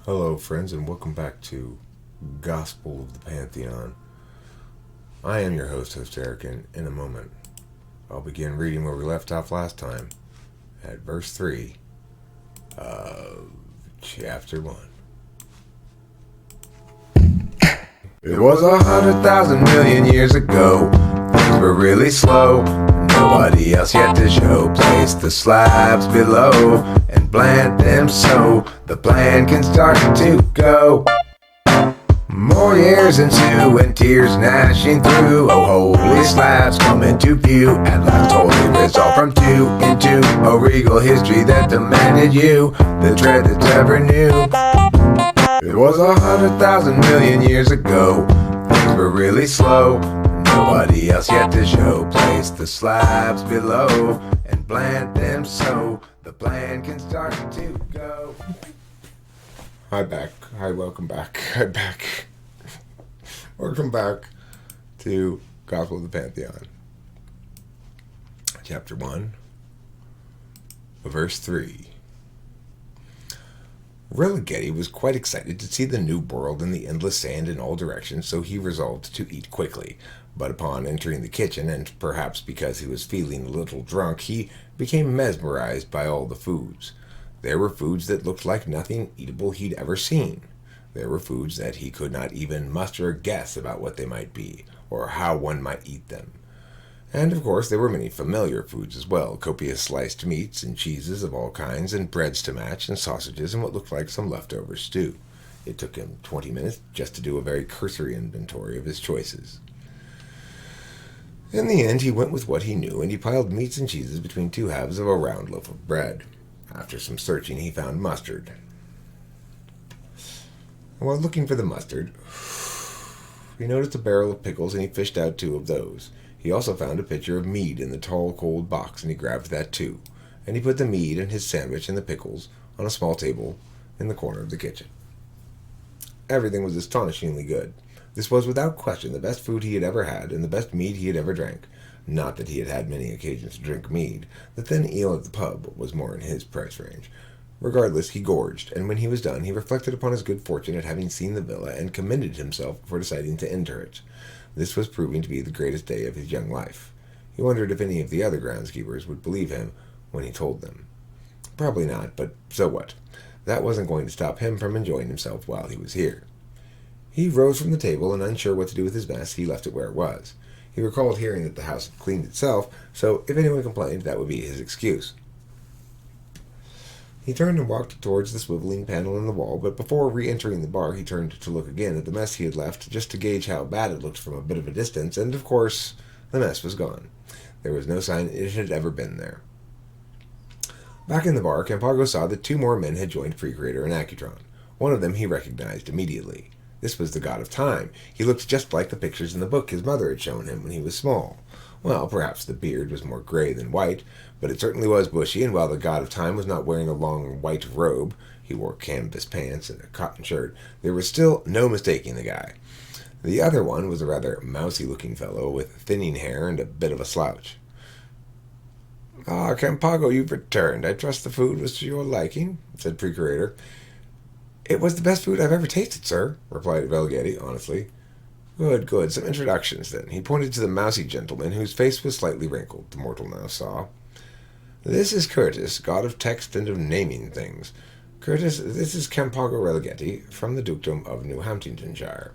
Hello, friends, and welcome back to Gospel of the Pantheon. I am your host Eric, and in a moment, I'll begin reading where we left off last time, at verse 3 of chapter 1. It was 100,000 million years ago. Things were really slow. Nobody else yet to show. Place the slabs below and plant them so the plan can start to go. More years ensue and tears gnashing through. Oh, holy slabs come into view. At last, holy resolve from two into a regal history that demanded you the dread that ever knew. It was 100,000 million years ago. Things were really slow. Nobody else yet to show. Place the slabs below and plant them so the plan can start to go. Hi, welcome back. Welcome back to Gospel of the Pantheon. Chapter 1, verse 3. Religeti was quite excited to see the new world and the endless sand in all directions, so he resolved to eat quickly. But upon entering the kitchen, and perhaps because he was feeling a little drunk, he became mesmerized by all the foods. There were foods that looked like nothing eatable he'd ever seen. There were foods that he could not even muster a guess about what they might be, or how one might eat them. And, of course, there were many familiar foods as well, copious sliced meats and cheeses of all kinds, and breads to match, and sausages, and what looked like some leftover stew. It took him 20 minutes just to do a very cursory inventory of his choices. In the end, he went with what he knew, and he piled meats and cheeses between two halves of a round loaf of bread. After some searching, he found mustard. While looking for the mustard, he noticed a barrel of pickles, and he fished out 2 of those. He also found a pitcher of mead in the tall, cold box, and he grabbed that too. And he put the mead and his sandwich and the pickles on a small table in the corner of the kitchen. Everything was astonishingly good. This was without question the best food he had ever had, and the best mead he had ever drank. Not that he had had many occasions to drink mead. The thin ale at the pub was more in his price range. Regardless, he gorged, and when he was done, he reflected upon his good fortune at having seen the villa, and commended himself for deciding to enter it. This was proving to be the greatest day of his young life. He wondered if any of the other groundskeepers would believe him when he told them. Probably not, but so what? That wasn't going to stop him from enjoying himself while he was here. He rose from the table, and unsure what to do with his mess, he left it where it was. He recalled hearing that the house had cleaned itself, so if anyone complained, that would be his excuse. He turned and walked towards the swiveling panel in the wall, but before re-entering the bar, he turned to look again at the mess he had left, just to gauge how bad it looked from a bit of a distance, and, of course, the mess was gone. There was no sign it had ever been there. Back in the bar, Campaggo saw that 2 more men had joined Pre-Creator and Accutron. One of them he recognized immediately. This was the god of time. He looked just like the pictures in the book his mother had shown him when he was small. Well, perhaps the beard was more gray than white, but it certainly was bushy, and while the god of time was not wearing a long white robe, he wore canvas pants and a cotton shirt, there was still no mistaking the guy. The other one was a rather mousy-looking fellow with thinning hair and a bit of a slouch. "Ah, Campaggo, you've returned. I trust the food was to your liking," said Pre-Creator. "It was the best food I've ever tasted, sir," replied Religeti, honestly. Good. Some introductions, then." He pointed to the mousy gentleman, whose face was slightly wrinkled, the mortal now saw. "This is Curtis, god of text and of naming things. Curtis, this is Campaggo Religeti, from the dukedom of New Hamptonshire."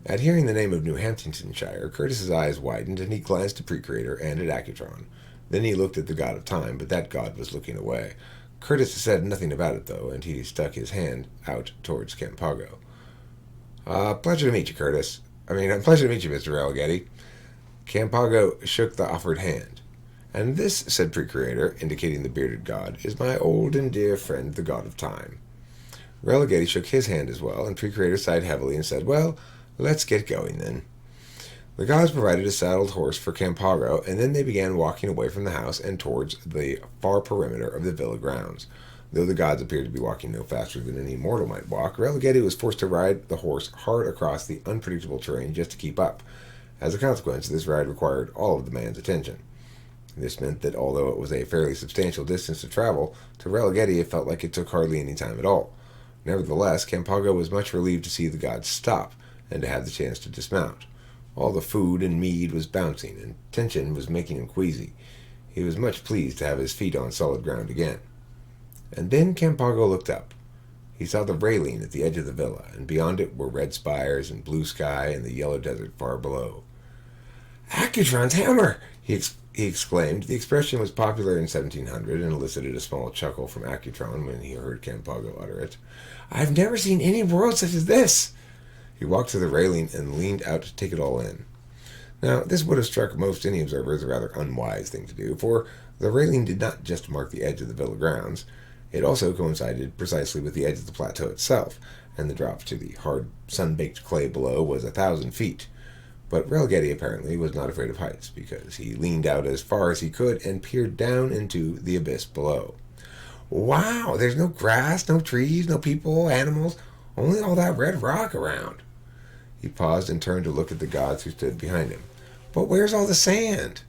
At hearing the name of New Hamptonshire, Curtis's eyes widened, and he glanced at Pre-Creator and at Accutron. Then he looked at the god of time, but that god was looking away. Curtis said nothing about it, though, and he stuck his hand out towards Campaggo. Pleasure to meet you, Curtis. Pleasure to meet you, Mr. Religeti." Campaggo shook the offered hand. "And this," said Pre-Creator, indicating the bearded god, "is my old and dear friend, the god of time." Religeti shook his hand as well, and Pre-Creator sighed heavily and said, "Well, let's get going, then." The gods provided a saddled horse for Campaggo, and then they began walking away from the house and towards the far perimeter of the villa grounds. Though the gods appeared to be walking no faster than any mortal might walk, Religeti was forced to ride the horse hard across the unpredictable terrain just to keep up. As a consequence, this ride required all of the man's attention. This meant that although it was a fairly substantial distance to travel, to Religeti it felt like it took hardly any time at all. Nevertheless, Campaggo was much relieved to see the gods stop, and to have the chance to dismount. All the food and mead was bouncing, and tension was making him queasy. He was much pleased to have his feet on solid ground again. And then Campaggo looked up. He saw the railing at the edge of the villa, and beyond it were red spires and blue sky and the yellow desert far below. "Accutron's hammer!" he exclaimed. The expression was popular in 1700 and elicited a small chuckle from Accutron when he heard Campaggo utter it. "I've never seen any world such as this!" He walked to the railing and leaned out to take it all in. Now, this would have struck most any observer as a rather unwise thing to do, for the railing did not just mark the edge of the villa grounds. It also coincided precisely with the edge of the plateau itself, and the drop to the hard, sun-baked clay below was 1,000 feet. But Religeti apparently was not afraid of heights, because he leaned out as far as he could and peered down into the abyss below. "Wow, there's no grass, no trees, no people, animals, only all that red rock around." He paused and turned to look at the gods who stood behind him. "But where's all the sand?"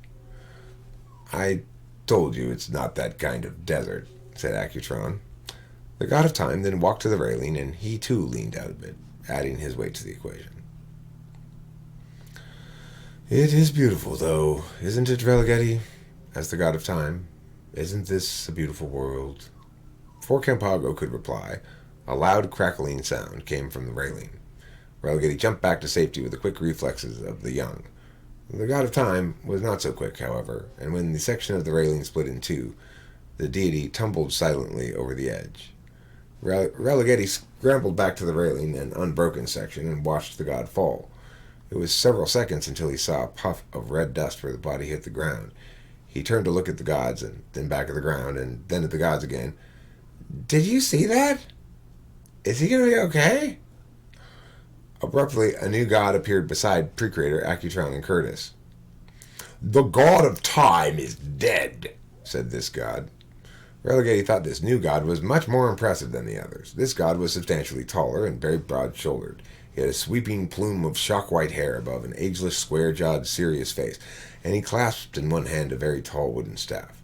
"I told you it's not that kind of desert," said Accutron. The god of time then walked to the railing, and he too leaned out a bit, adding his weight to the equation. "It is beautiful, though, isn't it, Religeti?" asked the god of time. "Isn't this a beautiful world?" Before Campaggo could reply, a loud crackling sound came from the railing. Religeti jumped back to safety with the quick reflexes of the young. The god of time was not so quick, however, and when the section of the railing split in two, the deity tumbled silently over the edge. Religeti scrambled back to the railing and unbroken section and watched the god fall. It was several seconds until he saw a puff of red dust where the body hit the ground. He turned to look at the gods, and then back at the ground, and then at the gods again. "Did you see that? Is he going to be okay?" Abruptly, a new god appeared beside Precreator, Accutron, and Curtis. "The god of time is dead," said this god. Religeti thought this new god was much more impressive than the others. This god was substantially taller and very broad-shouldered. He had a sweeping plume of shock-white hair above an ageless, square-jawed, serious face, and he clasped in one hand a very tall wooden staff.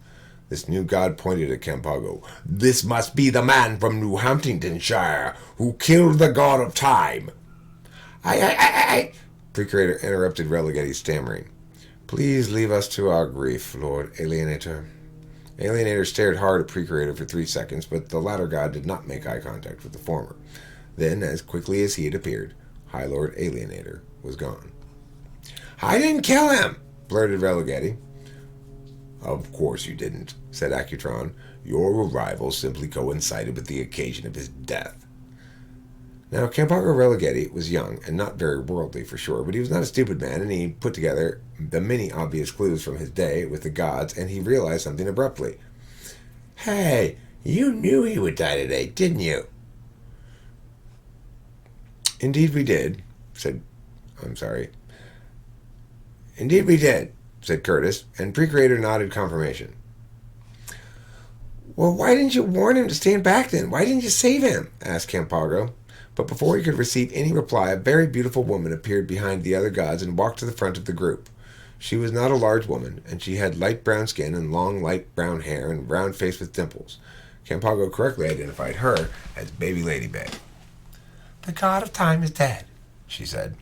This new god pointed at Campaggo. "This must be the man from New Hamptonshire who killed the god of time." I, Precreator interrupted Religeti, stammering. "Please leave us to our grief, Lord Alienator." Alienator stared hard at Precreator for 3 seconds, but the latter god did not make eye contact with the former. Then, as quickly as he had appeared, High Lord Alienator was gone. "I didn't kill him!" blurted Religeti. "Of course you didn't," said Accutron. "Your arrival simply coincided with the occasion of his death." Now, Campaggo Religeti was young and not very worldly for sure, but he was not a stupid man, and he put together the many obvious clues from his day with the gods, and he realized something abruptly. "Hey, you knew he would die today, didn't you?" Indeed we did, said Curtis, and Precreator nodded confirmation. "Well, why didn't you warn him to stand back then? Why didn't you save him?" asked Campaggo. But before he could receive any reply, a very beautiful woman appeared behind the other gods and walked to the front of the group. She was not a large woman, and she had light brown skin and long, light brown hair and a round face with dimples. Campaggo correctly identified her as Baby Lady Bay. "The god of time is dead," she said.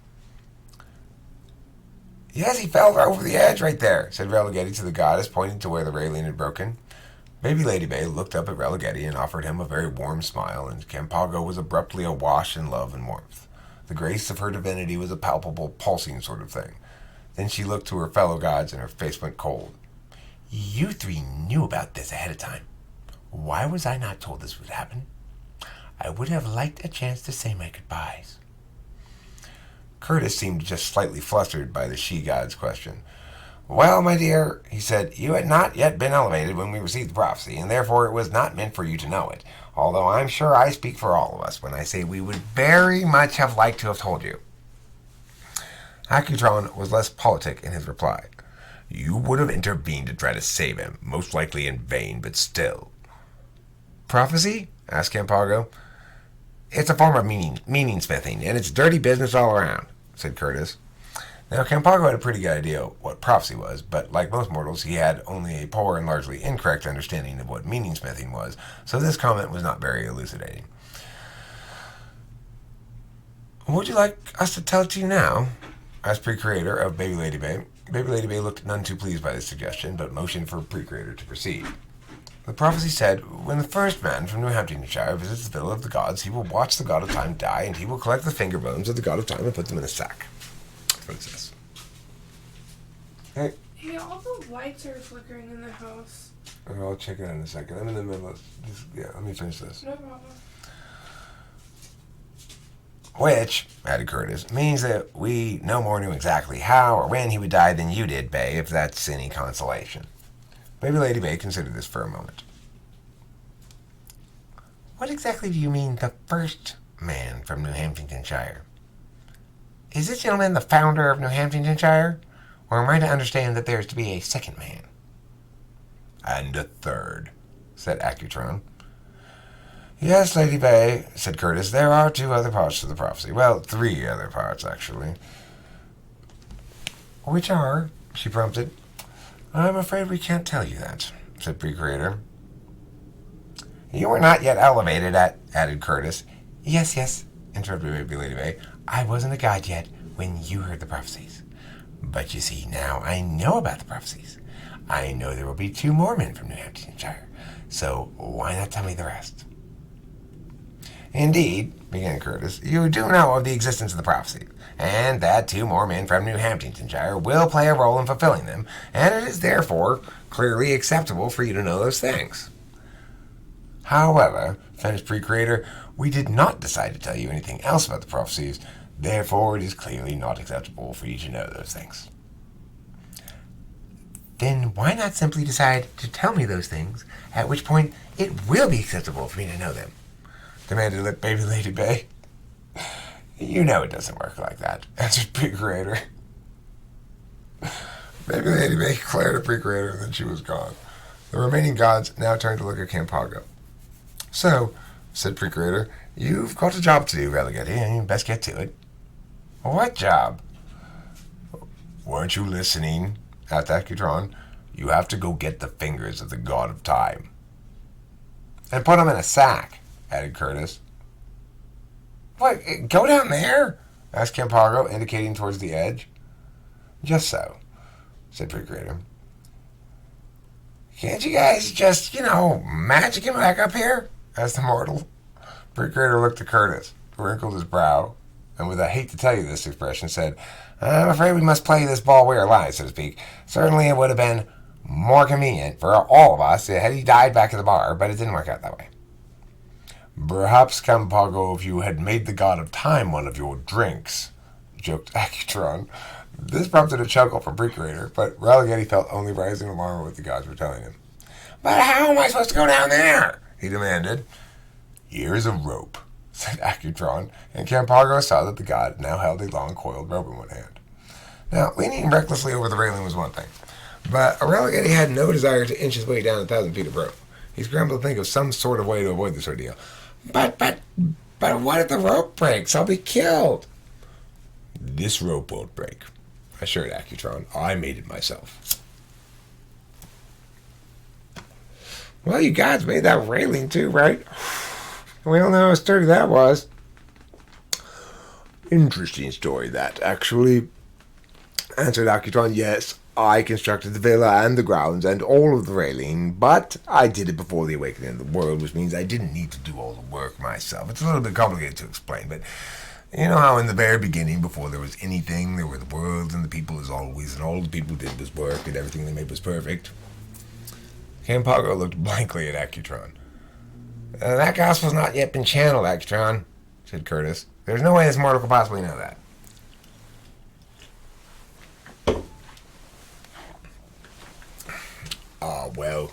"Yes, he fell over the edge right there," said Religeti to the goddess, pointing to where the railing had broken. Baby Lady Bay looked up at Religeti and offered him a very warm smile, and Campaggo was abruptly awash in love and warmth. The grace of her divinity was a palpable, pulsing sort of thing. Then she looked to her fellow gods, and her face went cold. "You three knew about this ahead of time. Why was I not told this would happen? I would have liked a chance to say my goodbyes." Curtis seemed just slightly flustered by the she-god's question. "Well, my dear," he said, "you had not yet been elevated when we received the prophecy, and therefore it was not meant for you to know it, although I'm sure I speak for all of us when I say we would very much have liked to have told you." Accutron was less politic in his reply. "You would have intervened to try to save him, most likely in vain, but still." "Prophecy?" asked Campaggo. "It's a form of meaning-smithing, and it's dirty business all around," said Curtis. Now, Campaggo had a pretty good idea what prophecy was, but like most mortals, he had only a poor and largely incorrect understanding of what meaning-smithing was, so this comment was not very elucidating. Would you like us to tell it to you now? Asked Pre-Creator of Baby Lady Bay. Baby Lady Bay looked none too pleased by this suggestion, but motioned for Pre-Creator to proceed. The prophecy said, when the first man from New Hampshire visits the villa of the gods, he will watch the god of time die, and he will collect the finger bones of the god of time and put them in a sack. That's what it says. Hey. Hey, all the lights are flickering in the house. Okay, I'll check it out in a second. I'm in the middle of this. Yeah, let me finish this. No problem. Which, added Curtis, means that we no more knew exactly how or when he would die than you did, Bay, if that's any consolation. Baby Lady Bay considered this for a moment. What exactly do you mean, the first man from New Hampshire? Is this gentleman the founder of New Hampshire? Or am I to understand that there is to be a second man? And a third, said Accutron. Yes, Lady Bay, said Curtis, there are 2 other parts to the prophecy. Well, 3 other parts, actually. Which are? She prompted. I'm afraid we can't tell you that, said Pre-Creator. You were not yet elevated added Curtis. Yes, interrupted Baby Lady Bay. I wasn't a god yet when you heard the prophecies. But you see, now I know about the prophecies. I know there will be 2 more men from New Hampshire, so why not tell me the rest? Indeed, began Curtis, you do know of the existence of the prophecy, and that 2 more men from New Hampshire will play a role in fulfilling them, and it is therefore clearly acceptable for you to know those things. However, finished Pre-Creator, we did not decide to tell you anything else about the prophecies, therefore it is clearly not acceptable for you to know those things. Then why not simply decide to tell me those things, at which point it will be acceptable for me to know them? Demanded Baby Lady Bay. You know it doesn't work like that, answered Pre-Creator. Baby Lady Bay glared at Pre-Creator, and then she was gone. The remaining gods now turned to look at Campaggo. So, said Pre-Creator, you've got a job to do, Relegati, and you best get to it. What job? Weren't you listening? Asked Accutron. You have to go get the fingers of the god of time. And put them in a sack, added Curtis. What, go down there? Asked Campaggo, indicating towards the edge. Just so, said Pre-Creator. Can't you guys just, magic him back up here? Asked the mortal. Pre-Creator looked at Curtis, wrinkled his brow, and with a hate to tell you this expression, said, I'm afraid we must play this ball where it lies, so to speak. Certainly it would have been more convenient for all of us had he died back at the bar, but it didn't work out that way. Perhaps, Campaggo, if you had made the god of time one of your drinks, joked Accutron. This prompted a chuckle from Pre-Creator, but Relegati felt only rising alarm at what the gods were telling him. But how am I supposed to go down there? He demanded. Here's a rope, said Accutron, and Campaggo saw that the god now held a long coiled rope in one hand. Now, leaning recklessly over the railing was one thing, but Relegati had no desire to inch his way down 1,000 feet of rope. He scrambled to think of some sort of way to avoid this ordeal. But what if the rope breaks? I'll be killed. This rope won't break, assured Accutron. I made it myself. Well, you guys made that railing too, right? We all know how sturdy that was. Interesting story, that, actually, answered Accutron. Yes, I constructed the villa and the grounds and all of the railing, but I did it before the awakening of the world, which means I didn't need to do all the work myself. It's a little bit complicated to explain, but you know how in the very beginning, before there was anything, there were the worlds and the people as always, and all the people did was work, and everything they made was perfect. Campaggo looked blankly at Accutron. That gospel's not yet been channeled, Accutron, said Curtis. There's no way this mortal could possibly know that. Well,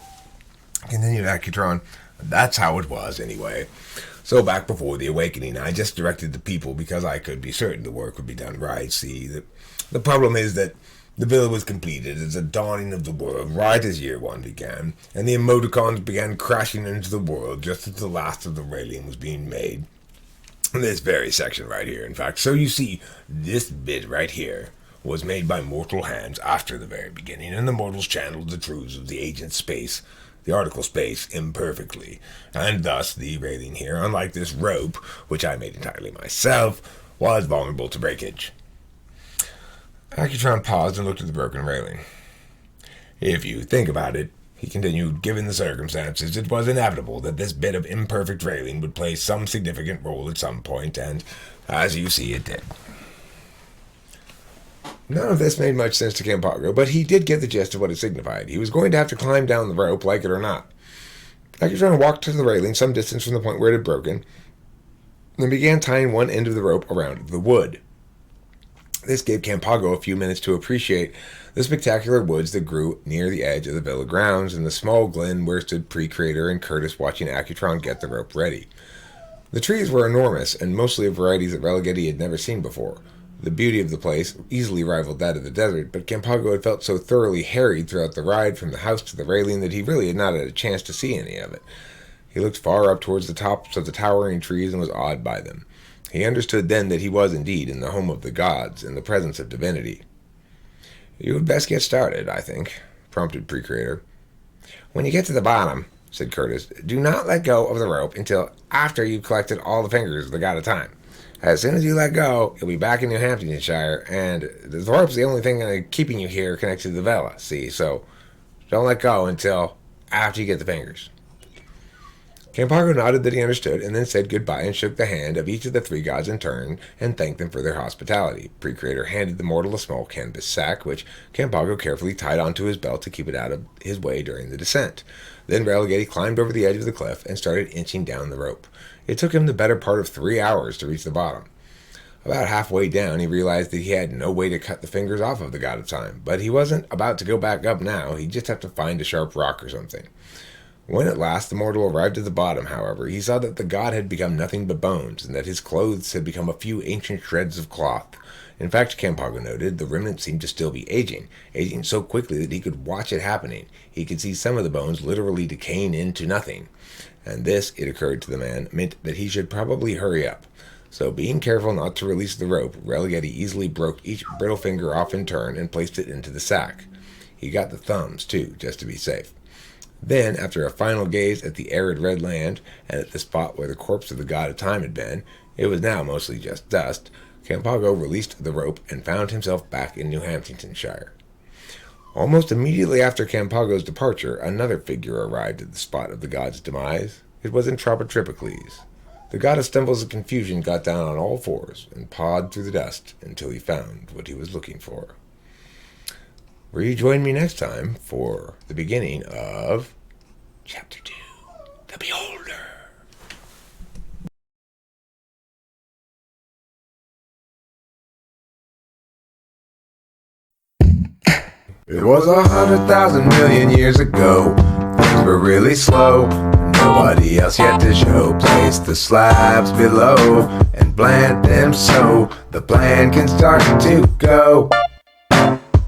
continued Accutron, that's how it was anyway. So back before the awakening, I just directed the people because I could be certain the work would be done right. See, the problem is that the villa was completed as a dawning of the world right as year 1 began, and the emoticons began crashing into the world just as the last of the railing was being made. This very section right here, in fact. So you see, this bit right here was made by mortal hands after the very beginning, and the mortals channeled the truths of the agent space, the article space, imperfectly. And thus the railing here, unlike this rope, which I made entirely myself, was vulnerable to breakage. Accutron paused and looked at the broken railing. If you think about it, he continued, given the circumstances, it was inevitable that this bit of imperfect railing would play some significant role at some point, and, as you see, it did. None of this made much sense to Campaggo, but he did get the gist of what it signified. He was going to have to climb down the rope, like it or not. Accutron walked to the railing some distance from the point where it had broken, then began tying one end of the rope around the wood. This gave Campaggo a few minutes to appreciate the spectacular woods that grew near the edge of the villa grounds and the small glen where stood Pre-Creator and Curtis watching Accutron get the rope ready. The trees were enormous and mostly of varieties that Religeti had never seen before. The beauty of the place easily rivaled that of the desert, but Campaggo had felt so thoroughly harried throughout the ride from the house to the railing that he really had not had a chance to see any of it. He looked far up towards the tops of the towering trees and was awed by them. He understood then that he was indeed in the home of the gods, in the presence of divinity. "You had best get started, I think," prompted Pre-Creator. "When you get to the bottom," said Curtis, "do not let go of the rope until after you've collected all the fingers of the god of time. As soon as you let go, you'll be back in New Hamptonshire, and the rope's the only thing keeping you here connected to the villa, see? So don't let go until after you get the fingers." Campaggo nodded that he understood, and then said goodbye and shook the hand of each of the three gods in turn and thanked them for their hospitality. Pre-Creator handed the mortal a small canvas sack, which Campaggo carefully tied onto his belt to keep it out of his way during the descent. Then Religeti climbed over the edge of the cliff and started inching down the rope. It took him the better part of 3 hours to reach the bottom. About halfway down, he realized that he had no way to cut the fingers off of the god of time, but he wasn't about to go back up now. He'd just have to find a sharp rock or something. When at last the mortal arrived at the bottom, however, he saw that the god had become nothing but bones, and that his clothes had become a few ancient shreds of cloth. In fact, Campaggo noted, the remnant seemed to still be aging so quickly that he could watch it happening. He could see some of the bones literally decaying into nothing. And this, it occurred to the man, meant that he should probably hurry up. So, being careful not to release the rope, Religeti easily broke each brittle finger off in turn and placed it into the sack. He got the thumbs, too, just to be safe. Then, after a final gaze at the arid red land, and at the spot where the corpse of the god of time had been, it was now mostly just dust, Campaggo released the rope and found himself back in New Hamptonshire. Almost immediately after Campaggo's departure, another figure arrived at the spot of the god's demise. It was Entropotripocles. The god of stumbles and confusion got down on all fours and pawed through the dust until he found what he was looking for. Rejoin me next time for the beginning of Chapter 2, The Beholder. It was 100,000 million years ago. Things were really slow. Nobody else yet to show. Place the slabs below and plant them so the plan can start to go.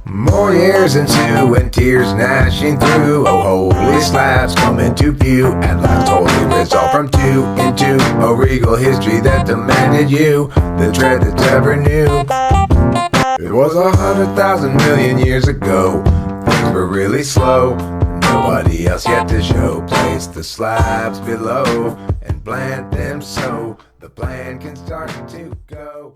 More years ensue and tears gnashing through. Oh, holy slabs come into view. At last holy resolve from two into a regal history that demanded you the dread that ever knew. It was 100,000 million years ago. Things were really slow. Nobody else yet to show. Place the slabs below and plant them so the plan can start to go.